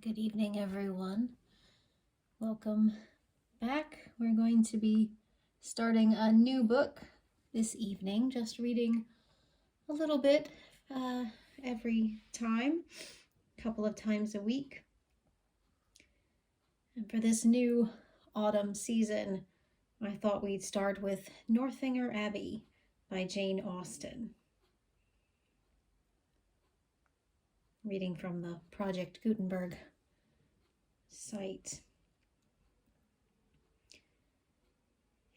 Good evening, everyone. Welcome back. We're going to be starting a new book this evening, just reading a little bit every time, a couple of times a week. And for this new autumn season, I thought we'd start with Northanger Abbey by Jane Austen. Reading from the Project Gutenberg site.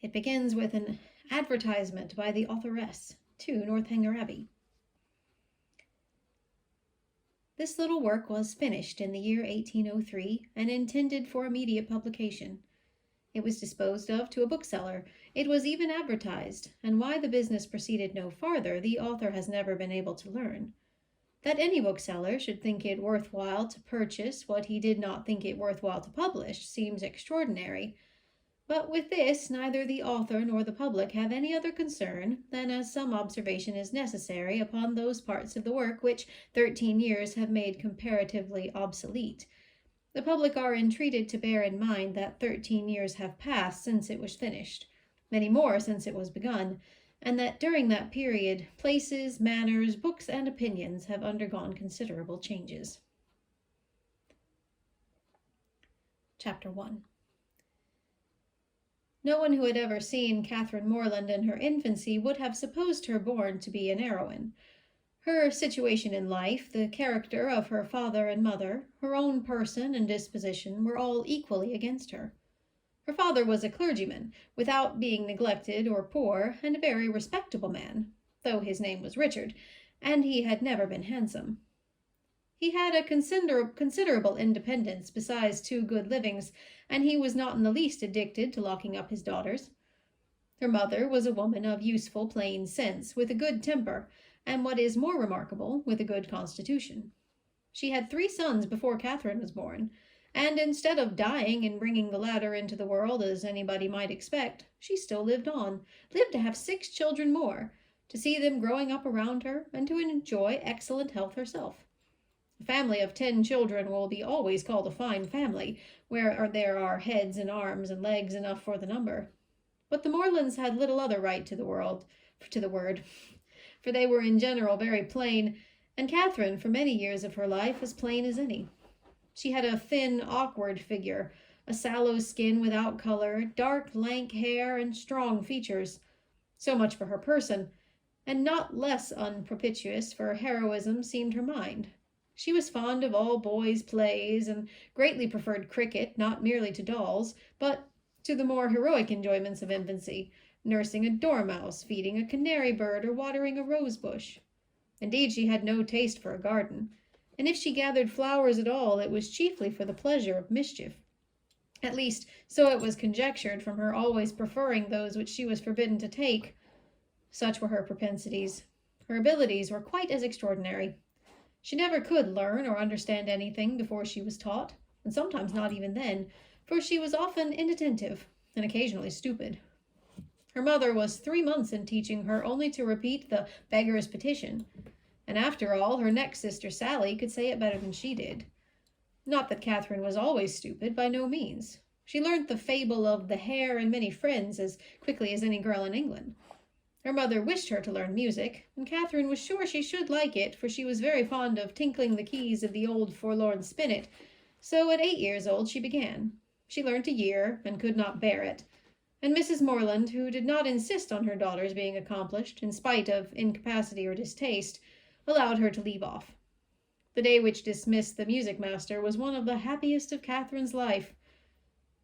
It begins with an advertisement by the authoress to Northanger Abbey. This little work was finished in the year 1803 and intended for immediate publication. It was disposed of to a bookseller. It was even advertised, and why the business proceeded no farther the author has never been able to learn. That any bookseller should think it worthwhile to purchase what he did not think it worthwhile to publish seems extraordinary. But with this, neither the author nor the public have any other concern than as some observation is necessary upon those parts of the work which 13 years have made comparatively obsolete. The public are entreated to bear in mind that 13 years have passed since it was finished, many more since it was begun, and that during that period, places, manners, books, and opinions have undergone considerable changes. Chapter 1. No one who had ever seen Catherine Morland in her infancy would have supposed her born to be an heroine. Her situation in life, the character of her father and mother, her own person and disposition were all equally against her. Her father was a clergyman, without being neglected or poor, and a very respectable man, though his name was Richard, and he had never been handsome. He had a considerable independence besides 2 good livings, and he was not in the least addicted to locking up his daughters. Her mother was a woman of useful plain sense, with a good temper, and what is more remarkable, with a good constitution. She had 3 sons before Catherine was born, and instead of dying and bringing the latter into the world as anybody might expect, she still lived to have 6 children more, to see them growing up around her, and to enjoy excellent health herself. A family of 10 children will be always called a fine family, where there are heads and arms and legs enough for the number. But the Morlands had little other right to the word, for they were in general very plain, and Catherine for many years of her life as plain as any. She had a thin, awkward figure, a sallow skin without color, dark, lank hair, and strong features. So much for her person, and not less unpropitious for heroism seemed her mind. She was fond of all boys' plays, and greatly preferred cricket, not merely to dolls, but to the more heroic enjoyments of infancy, nursing a dormouse, feeding a canary bird, or watering a rose bush. Indeed, she had no taste for a garden, and if she gathered flowers at all, it was chiefly for the pleasure of mischief. At least, so it was conjectured from her always preferring those which she was forbidden to take. Such were her propensities. Her abilities were quite as extraordinary. She never could learn or understand anything before she was taught, and sometimes not even then, for she was often inattentive and occasionally stupid. Her mother was 3 months in teaching her only to repeat the beggar's petition, and after all, her next sister Sally could say it better than she did. Not that Catherine was always stupid, by no means. She learnt the fable of the hare and many friends as quickly as any girl in England. Her mother wished her to learn music, and Catherine was sure she should like it, for she was very fond of tinkling the keys of the old forlorn spinet, so at 8 years old she began. She learnt a year, and could not bear it, and Mrs. Morland, who did not insist on her daughters being accomplished, in spite of incapacity or distaste, allowed her to leave off. The day which dismissed the music-master was one of the happiest of Catherine's life.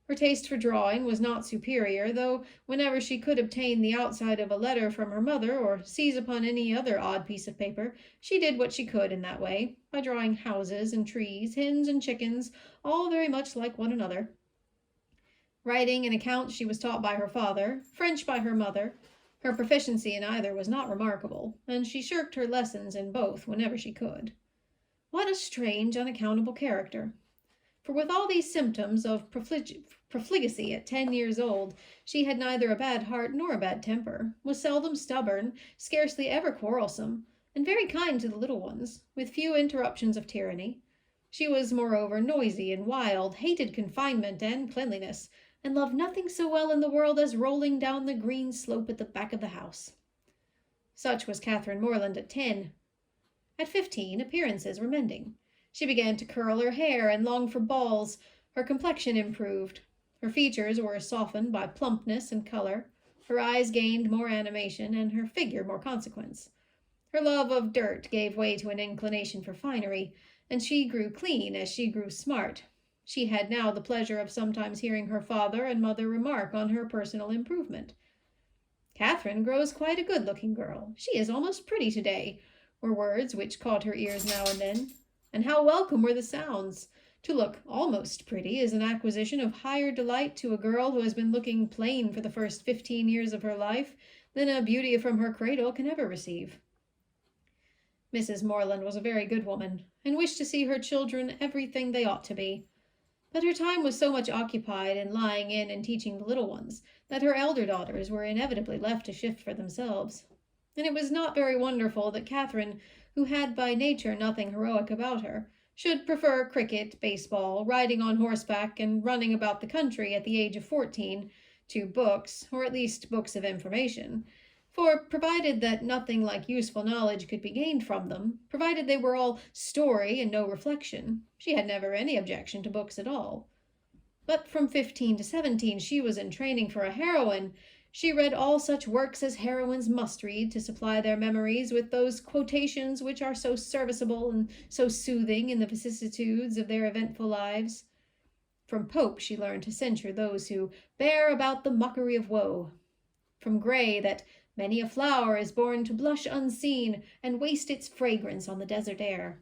Her taste for drawing was not superior, though whenever she could obtain the outside of a letter from her mother, or seize upon any other odd piece of paper, she did what she could in that way, by drawing houses and trees, hens and chickens, all very much like one another. Writing and accounts she was taught by her father, French by her mother. Her proficiency in either was not remarkable, and she shirked her lessons in both whenever she could. What a strange, unaccountable character! For with all these symptoms of profligacy at 10 years old, she had neither a bad heart nor a bad temper, was seldom stubborn, scarcely ever quarrelsome, and very kind to the little ones, with few interruptions of tyranny. She was moreover noisy and wild, hated confinement and cleanliness, and loved nothing so well in the world as rolling down the green slope at the back of the house. Such was Catherine Morland at 10. At 15, appearances were mending. She began to curl her hair and long for balls. Her complexion improved. Her features were softened by plumpness and color. Her eyes gained more animation, and her figure more consequence. Her love of dirt gave way to an inclination for finery, and she grew clean as she grew smart. She had now the pleasure of sometimes hearing her father and mother remark on her personal improvement. "Catherine grows quite a good-looking girl. She is almost pretty today," were words which caught her ears now and then. And how welcome were the sounds! To look almost pretty is an acquisition of higher delight to a girl who has been looking plain for the first 15 years of her life than a beauty from her cradle can ever receive. Mrs. Morland was a very good woman, and wished to see her children everything they ought to be. But her time was so much occupied in lying in and teaching the little ones that her elder daughters were inevitably left to shift for themselves. And it was not very wonderful that Catherine, who had by nature nothing heroic about her, should prefer cricket, baseball, riding on horseback, and running about the country at the age of 14 to books, or at least books of information. For, provided that nothing like useful knowledge could be gained from them, provided they were all story and no reflection, she had never any objection to books at all. But from 15 to 17 she was in training for a heroine. She read all such works as heroines must read to supply their memories with those quotations which are so serviceable and so soothing in the vicissitudes of their eventful lives. From Pope she learned to censure those who bear about the mockery of woe. From Gray that many a flower is born to blush unseen and waste its fragrance on the desert air.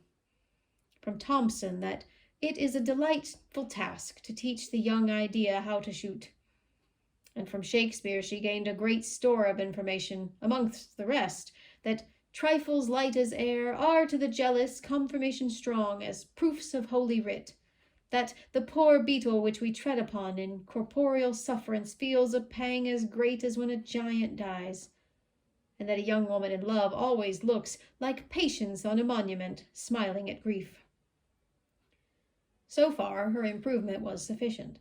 From Thomson that it is a delightful task to teach the young idea how to shoot. And from Shakespeare she gained a great store of information, amongst the rest, that trifles light as air are to the jealous confirmation strong as proofs of holy writ, that the poor beetle which we tread upon in corporeal sufferance feels a pang as great as when a giant dies, and that a young woman in love always looks like Patience on a monument, smiling at grief. So far her improvement was sufficient,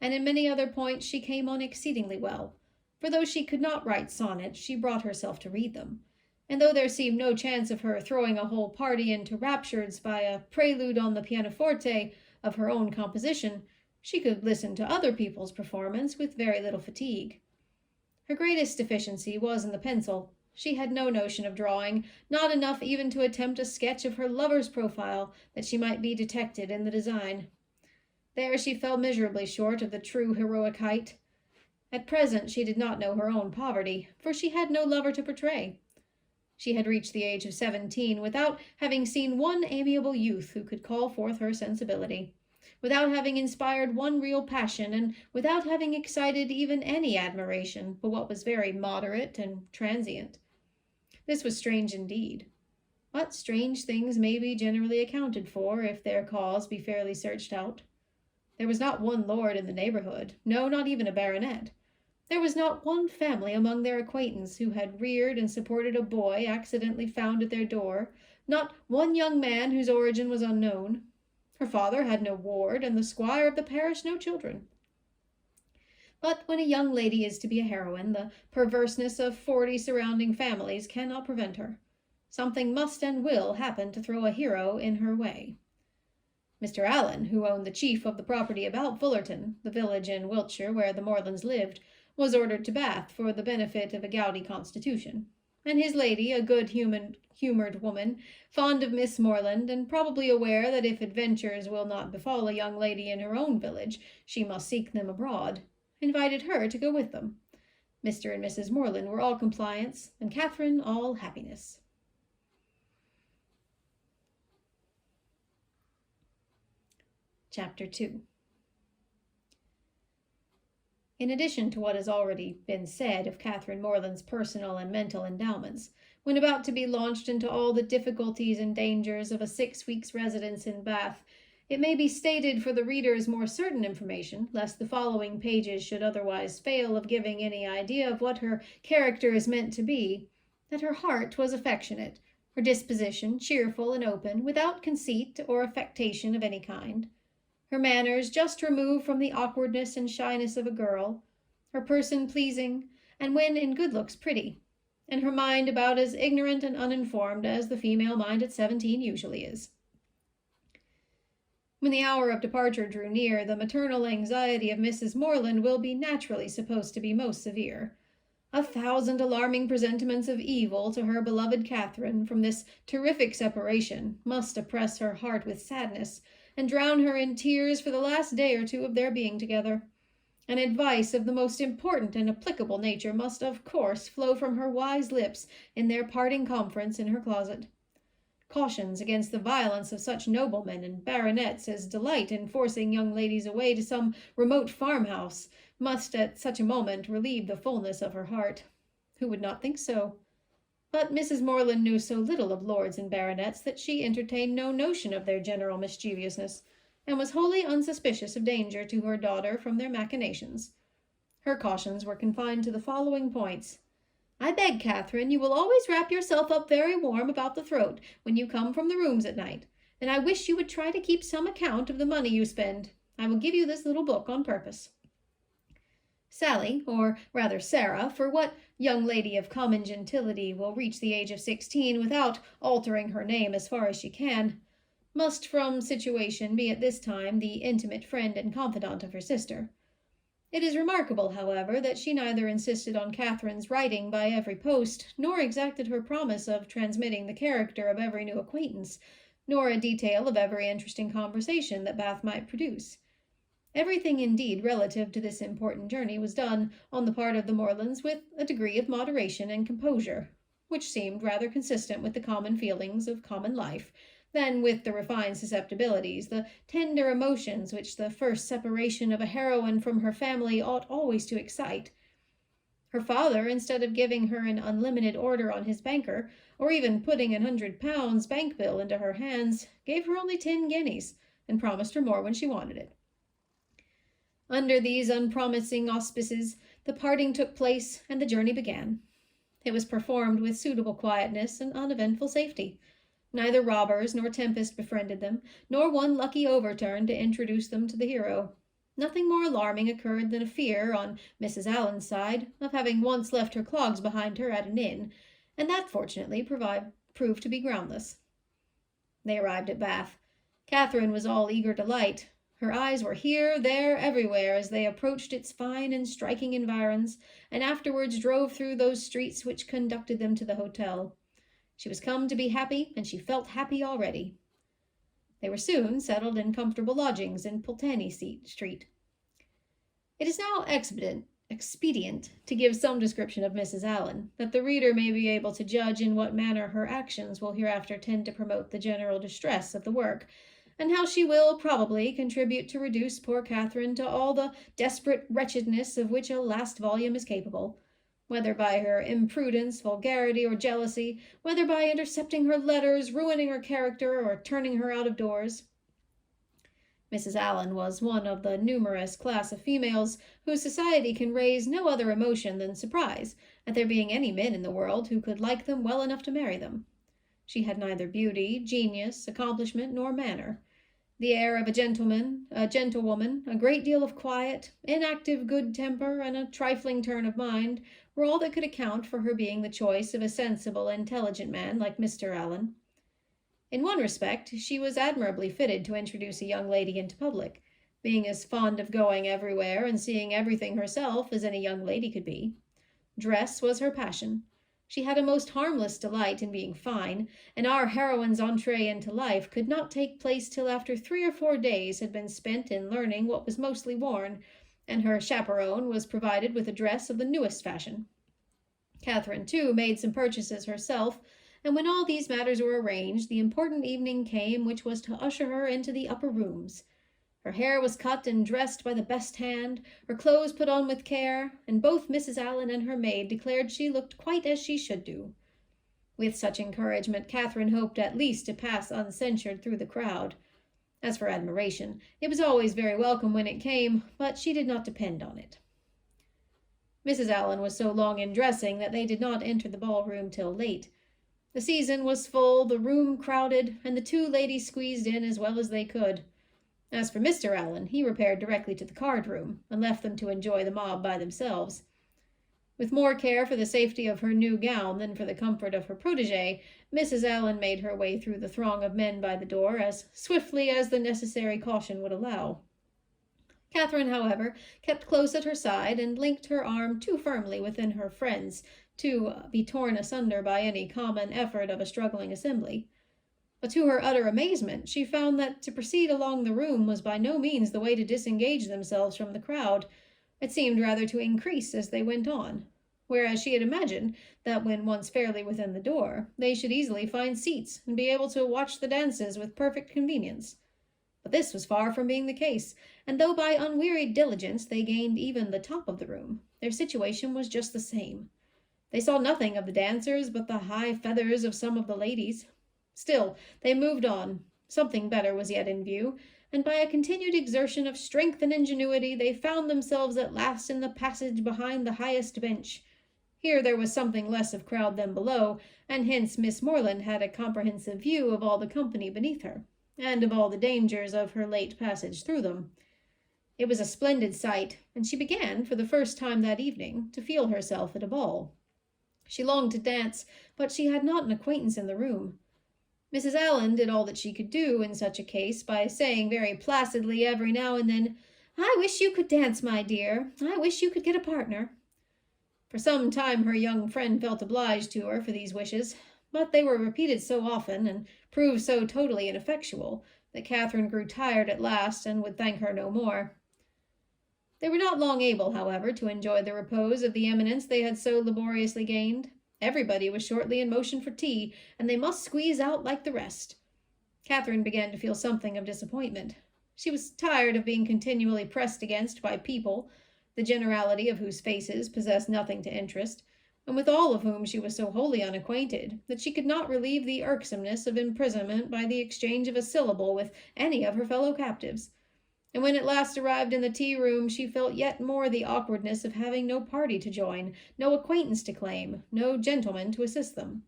and in many other points she came on exceedingly well, for though she could not write sonnets, she brought herself to read them, and though there seemed no chance of her throwing a whole party into raptures by a prelude on the pianoforte of her own composition, she could listen to other people's performance with very little fatigue. Her greatest deficiency was in the pencil. She had no notion of drawing, not enough even to attempt a sketch of her lover's profile, that she might be detected in the design. There she fell miserably short of the true heroic height. At present she did not know her own poverty, for she had no lover to portray. She had reached the age of 17 without having seen one amiable youth who could call forth her sensibility, without having inspired one real passion, and without having excited even any admiration but what was very moderate and transient. This was strange indeed. But strange things may be generally accounted for, if their cause be fairly searched out. There was not one lord in the neighborhood, no, not even a baronet. There was not one family among their acquaintance who had reared and supported a boy accidentally found at their door, not one young man whose origin was unknown. Her father had no ward, and the squire of the parish no children. But when a young lady is to be a heroine, the perverseness of 40 surrounding families cannot prevent her. Something must and will happen to throw a hero in her way. Mr. Allen, who owned the chief of the property about Fullerton, the village in Wiltshire where the Morlands lived, was ordered to Bath for the benefit of a gouty constitution, and his lady, a good-humoured woman, fond of Miss Morland, and probably aware that if adventures will not befall a young lady in her own village, she must seek them abroad, invited her to go with them. Mr. and Mrs. Morland were all compliance, and Catherine all happiness. Chapter 2. In addition to what has already been said of Catherine Morland's personal and mental endowments, when about to be launched into all the difficulties and dangers of a 6 weeks' residence in Bath, it may be stated for the reader's more certain information, lest the following pages should otherwise fail of giving any idea of what her character is meant to be, that her heart was affectionate, her disposition cheerful and open, without conceit or affectation of any kind, her manners just removed from the awkwardness and shyness of a girl, her person pleasing, and when in good looks pretty, and her mind about as ignorant and uninformed as the female mind at 17 usually is. When the hour of departure drew near, the maternal anxiety of Mrs. Morland will be naturally supposed to be most severe. 1,000 alarming presentiments of evil to her beloved Catherine from this terrific separation must oppress her heart with sadness, and drown her in tears for the last day or two of their being together. An advice of the most important and applicable nature must of course flow from her wise lips in their parting conference in her closet. Cautions against the violence of such noblemen and baronets as delight in forcing young ladies away to some remote farmhouse must at such a moment relieve the fullness of her heart. Who would not think so? But Mrs. Morland knew so little of lords and baronets that she entertained no notion of their general mischievousness, and was wholly unsuspicious of danger to her daughter from their machinations. Her cautions were confined to the following points. I beg, Catherine, you will always wrap yourself up very warm about the throat when you come from the rooms at night, and I wish you would try to keep some account of the money you spend. I will give you this little book on purpose. Sally, or rather Sarah, for what young lady of common gentility will reach the age of 16 without altering her name as far as she can, must from situation be at this time the intimate friend and confidant of her sister. It is remarkable, however, that she neither insisted on Catherine's writing by every post, nor exacted her promise of transmitting the character of every new acquaintance, nor a detail of every interesting conversation that Bath might produce. Everything, indeed, relative to this important journey was done, on the part of the Morlands, with a degree of moderation and composure, which seemed rather consistent with the common feelings of common life, than with the refined susceptibilities, the tender emotions which the first separation of a heroine from her family ought always to excite. Her father, instead of giving her an unlimited order on his banker, or even putting £100 bank bill into her hands, gave her only 10 guineas, and promised her more when she wanted it. Under these unpromising auspices, the parting took place, and the journey began. It was performed with suitable quietness and uneventful safety. Neither robbers nor tempest befriended them, nor one lucky overturn to introduce them to the hero. Nothing more alarming occurred than a fear, on Mrs. Allen's side, of having once left her clogs behind her at an inn, and that fortunately proved to be groundless. They arrived at Bath. Catherine was all eager delight. Her eyes were here, there, everywhere, as they approached its fine and striking environs, and afterwards drove through those streets which conducted them to the hotel. She was come to be happy, and she felt happy already. They were soon settled in comfortable lodgings in Pulteney Street. It is now expedient to give some description of Mrs. Allen, that the reader may be able to judge in what manner her actions will hereafter tend to promote the general distress of the work, and how she will, probably, contribute to reduce poor Catherine to all the desperate wretchedness of which a last volume is capable, whether by her imprudence, vulgarity, or jealousy, whether by intercepting her letters, ruining her character, or turning her out of doors. Mrs. Allen was one of the numerous class of females whose society can raise no other emotion than surprise at there being any men in the world who could like them well enough to marry them. She had neither beauty, genius, accomplishment, nor manner. The air of a gentlewoman, a great deal of quiet, inactive good temper, and a trifling turn of mind were all that could account for her being the choice of a sensible, intelligent man like Mr. Allen. In one respect, she was admirably fitted to introduce a young lady into public, being as fond of going everywhere and seeing everything herself as any young lady could be. Dress was her passion. She had a most harmless delight in being fine, and our heroine's entree into life could not take place till after 3 or 4 days had been spent in learning what was mostly worn, and her chaperone was provided with a dress of the newest fashion. Catherine, too, made some purchases herself, and when all these matters were arranged, the important evening came which was to usher her into the upper rooms. Her hair was cut and dressed by the best hand, her clothes put on with care, and both Mrs. Allen and her maid declared she looked quite as she should do. With such encouragement, Catherine hoped at least to pass uncensured through the crowd. As for admiration, it was always very welcome when it came, but she did not depend on it. Mrs. Allen was so long in dressing that they did not enter the ballroom till late. The season was full, the room crowded, and the two ladies squeezed in as well as they could. As for Mr. Allen, he repaired directly to the card-room, and left them to enjoy the mob by themselves. With more care for the safety of her new gown than for the comfort of her protégée, Mrs. Allen made her way through the throng of men by the door as swiftly as the necessary caution would allow. Catherine, however, kept close at her side and linked her arm too firmly within her friend's to be torn asunder by any common effort of a struggling assembly. But to her utter amazement, she found that to proceed along the room was by no means the way to disengage themselves from the crowd. It seemed rather to increase as they went on, whereas she had imagined that when once fairly within the door, they should easily find seats and be able to watch the dances with perfect convenience. But this was far from being the case, and though by unwearied diligence they gained even the top of the room, their situation was just the same. They saw nothing of the dancers but the high feathers of some of the ladies. Still, they moved on. Something better was yet in view, and by a continued exertion of strength and ingenuity they found themselves at last in the passage behind the highest bench. Here there was something less of crowd than below, and hence Miss Morland had a comprehensive view of all the company beneath her, and of all the dangers of her late passage through them. It was a splendid sight, and she began, for the first time that evening, to feel herself at a ball. She longed to dance, but she had not an acquaintance in the room. Mrs. Allen did all that she could do in such a case by saying very placidly every now and then, "I wish you could dance, my dear. I wish you could get a partner." For some time her young friend felt obliged to her for these wishes, but they were repeated so often and proved so totally ineffectual that Catherine grew tired at last and would thank her no more. They were not long able, however, to enjoy the repose of the eminence they had so laboriously gained. Everybody was shortly in motion for tea, and they must squeeze out like the rest. Catherine began to feel something of disappointment. She was tired of being continually pressed against by people, the generality of whose faces possessed nothing to interest, and with all of whom she was so wholly unacquainted that she could not relieve the irksomeness of imprisonment by the exchange of a syllable with any of her fellow captives. And when at last arrived in the tea-room, she felt yet more the awkwardness of having no party to join, no acquaintance to claim, no gentleman to assist them.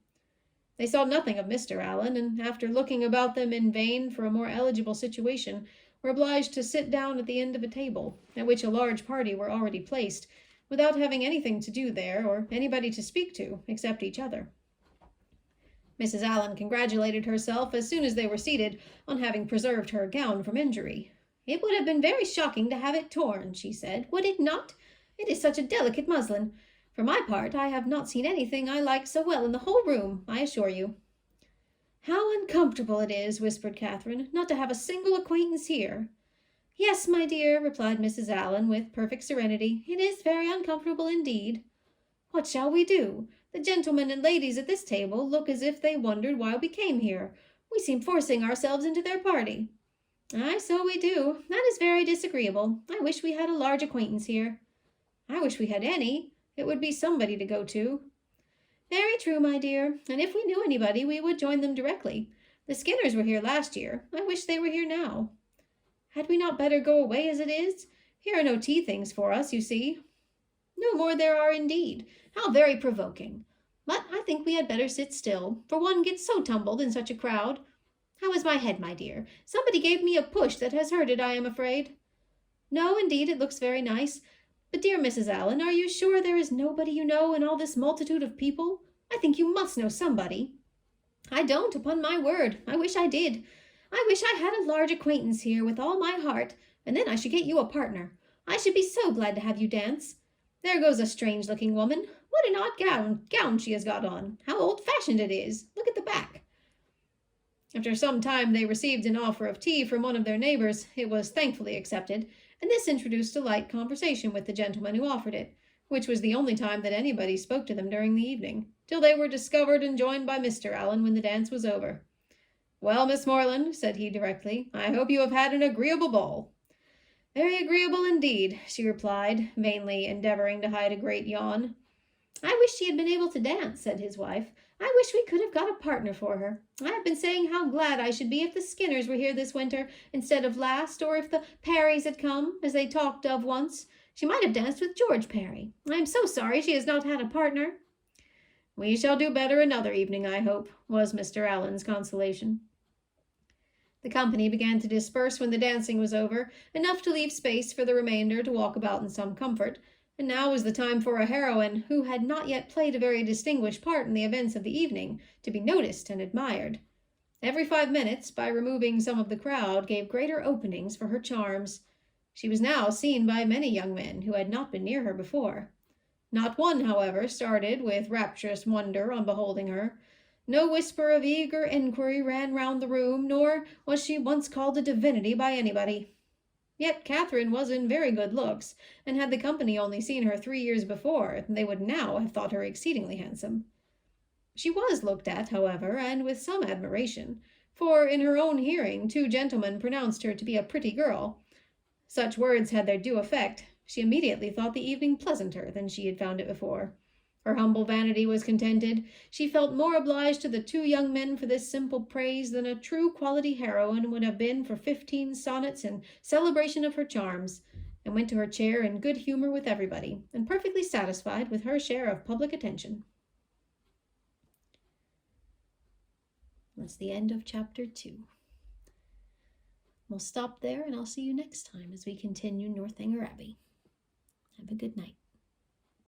They saw nothing of Mr. Allen, and after looking about them in vain for a more eligible situation, were obliged to sit down at the end of a table, at which a large party were already placed, without having anything to do there, or anybody to speak to, except each other. Mrs. Allen congratulated herself, as soon as they were seated, on having preserved her gown from injury. "It would have been very shocking to have it torn," she said, "would it not? It is such a delicate muslin. For my part, I have not seen anything I like so well in the whole room, I assure you." "How uncomfortable it is," whispered Catherine, "not to have a single acquaintance here." "Yes, my dear," replied Mrs. Allen with perfect serenity, "it is very uncomfortable indeed. What shall we do? The gentlemen and ladies at this table look as if they wondered why we came here. We seem forcing ourselves into their party." "Aye, so we do. That is very disagreeable. I wish we had a large acquaintance here." "I wish we had any. It would be somebody to go to." "Very true, my dear, and if we knew anybody, we would join them directly. The Skinners were here last year. I wish they were here now." "Had we not better go away as it is? Here are no tea things for us, you see." "No more there are indeed. How very provoking. But I think we had better sit still, for one gets so tumbled in such a crowd. How is my head, my dear? Somebody gave me a push that has hurt it, I am afraid." "No, indeed, it looks very nice. But, dear Mrs. Allen, are you sure there is nobody you know in all this multitude of people? I think you must know somebody." "I don't, upon my word. I wish I did. I wish I had a large acquaintance here with all my heart, and then I should get you a partner. I should be so glad to have you dance. There goes a strange-looking woman. What an odd gown she has got on. How old-fashioned it is. Look at the back." After some time they received an offer of tea from one of their neighbors. It was thankfully accepted, and this introduced a light conversation with the gentleman who offered it, which was the only time that anybody spoke to them during the evening, till they were discovered and joined by Mr. Allen when the dance was over. "Well, Miss Morland," said he directly, "I hope you have had an agreeable ball." "Very agreeable indeed," she replied, vainly endeavoring to hide a great yawn. "I wish she had been able to dance," said his wife. "I wish we could have got a partner for her. I have been saying how glad I should be if the Skinners were here this winter instead of last, or if the Parrys had come, as they talked of once. She might have danced with George Parry. I am so sorry she has not had a partner." "We shall do better another evening, I hope," was Mr. Allen's consolation. The company began to disperse when the dancing was over, enough to leave space for the remainder to walk about in some comfort, and now was the time for a heroine, who had not yet played a very distinguished part in the events of the evening, to be noticed and admired. Every 5 minutes, by removing some of the crowd, gave greater openings for her charms. She was now seen by many young men who had not been near her before. Not one, however, started with rapturous wonder on beholding her. No whisper of eager enquiry ran round the room, nor was she once called a divinity by anybody. Yet Catherine was in very good looks, and had the company only seen her 3 years before, they would now have thought her exceedingly handsome. She was looked at, however, and with some admiration, for in her own hearing 2 gentlemen pronounced her to be a pretty girl. Such words had their due effect. She immediately thought the evening pleasanter than she had found it before. Her humble vanity was contented. She felt more obliged to the 2 young men for this simple praise than a true quality heroine would have been for 15 sonnets in celebration of her charms, and went to her chair in good humor with everybody, and perfectly satisfied with her share of public attention. That's the end of chapter 2. We'll stop there, and I'll see you next time as we continue Northanger Abbey. Have a good night.